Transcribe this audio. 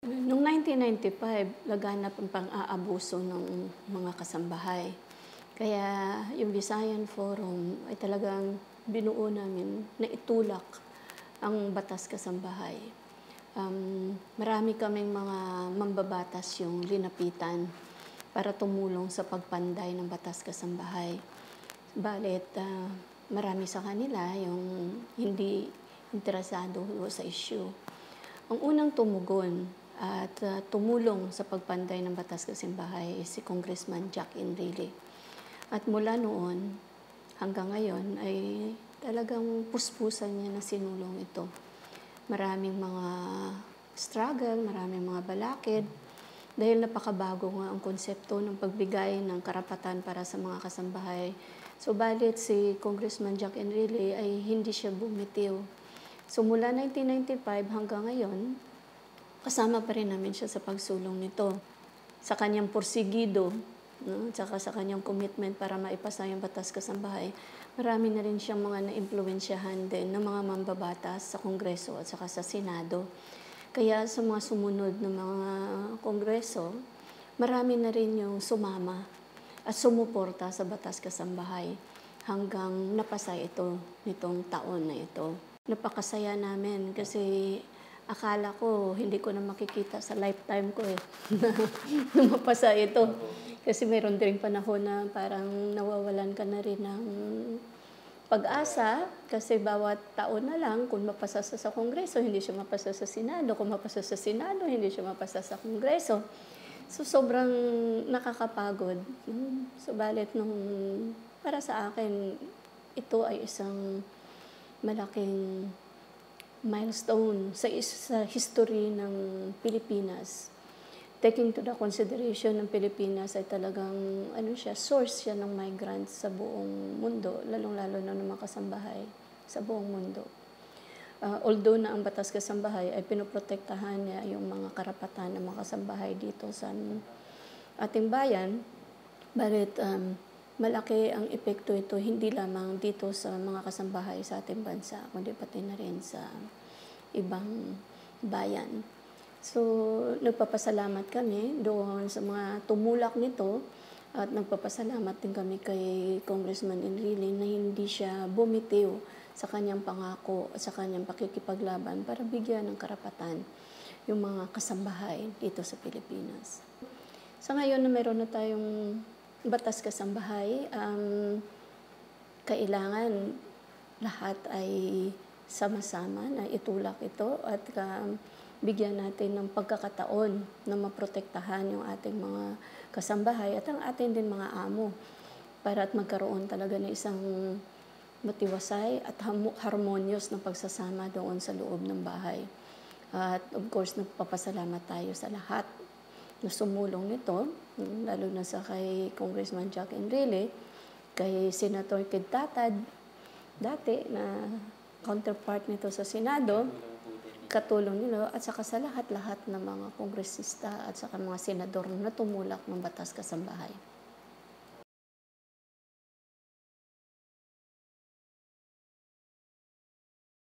Noong 1995, laganap ang pang-aabuso ng mga kasambahay. Kaya yung Visayan Forum ay talagang binuo namin na itulak ang batas kasambahay. Marami kaming mga mambabatas yung linapitan para tumulong sa pagpanday ng batas kasambahay. Balit marami sa kanila yung hindi interesado sa issue. Ang unang tumugon at tumulong sa pagpanday ng batas kasambahay si Congressman Jack Enrile. At mula noon hanggang ngayon ay talagang puspusan niya na sinulong ito. Maraming mga struggle, maraming mga balakid, dahil napakabago nga ang konsepto ng pagbigay ng karapatan para sa mga kasambahay. Subalit si Congressman Jack Enrile ay hindi siya bumitiw. So mula 1995 hanggang ngayon, kasama pa rin namin siya sa pagsulong nito. Sa kanyang porsigido, no, tsaka sa kanyang commitment para maipasa yung batas kasambahay, marami na rin siyang mga naimpluwensyahan din ng mga mambabatas sa Kongreso at saka sa Senado. Kaya sa mga sumunod na mga Kongreso, marami na rin yung sumama at sumuporta sa batas kasambahay hanggang napasa ito nitong taon na ito. Napakasaya namin kasi akala ko hindi ko na makikita sa lifetime ko na mapasa ito. Kasi mayroon din panahon na parang nawawalan ka na rin ng pag-asa kasi bawat taon na lang kung mapasa sa Kongreso, hindi siya mapasa sa Senado. Kung mapasa sa Senado, hindi siya mapasa sa Kongreso. So sobrang nakakapagod. Subalit para sa akin, ito ay isang malaking milestone sa history ng Pilipinas. Taking to the consideration ng Pilipinas ay talagang source siya ng migrants sa buong mundo, lalong-lalo na ng mga kasambahay sa buong mundo. Although na ang batas kasambahay ay pinoprotektahan niya yung mga karapatan ng mga kasambahay dito sa ating bayan, but malaki ang epekto ito hindi lamang dito sa mga kasambahay sa ating bansa, kundi pati na rin sa ibang bayan. So, nagpapasalamat kami doon sa mga tumulak nito at nagpapasalamat din kami kay Congressman Enrile na hindi siya bumitiw sa kanyang pangako at sa kanyang pakikipaglaban para bigyan ng karapatan yung mga kasambahay dito sa Pilipinas. Sa ngayon na mayroon na tayong batas kasambahay, kailangan lahat ay sama-sama na itulak ito at bigyan natin ng pagkakataon na maprotektahan yung ating mga kasambahay at ang ating din mga amo para at magkaroon talaga ng isang matiwasay at harmonious na pagsasama doon sa loob ng bahay. At of course, nagpapasalamat tayo sa lahat na sumulong nito, lalo na sa kay Congressman Jack Enrile, kay Senator Kid Tatad, dati na counterpart nito sa Senado, katulong nila, at saka sa lahat-lahat ng mga kongresista at saka mga senador na tumulak ng batas kasambahay.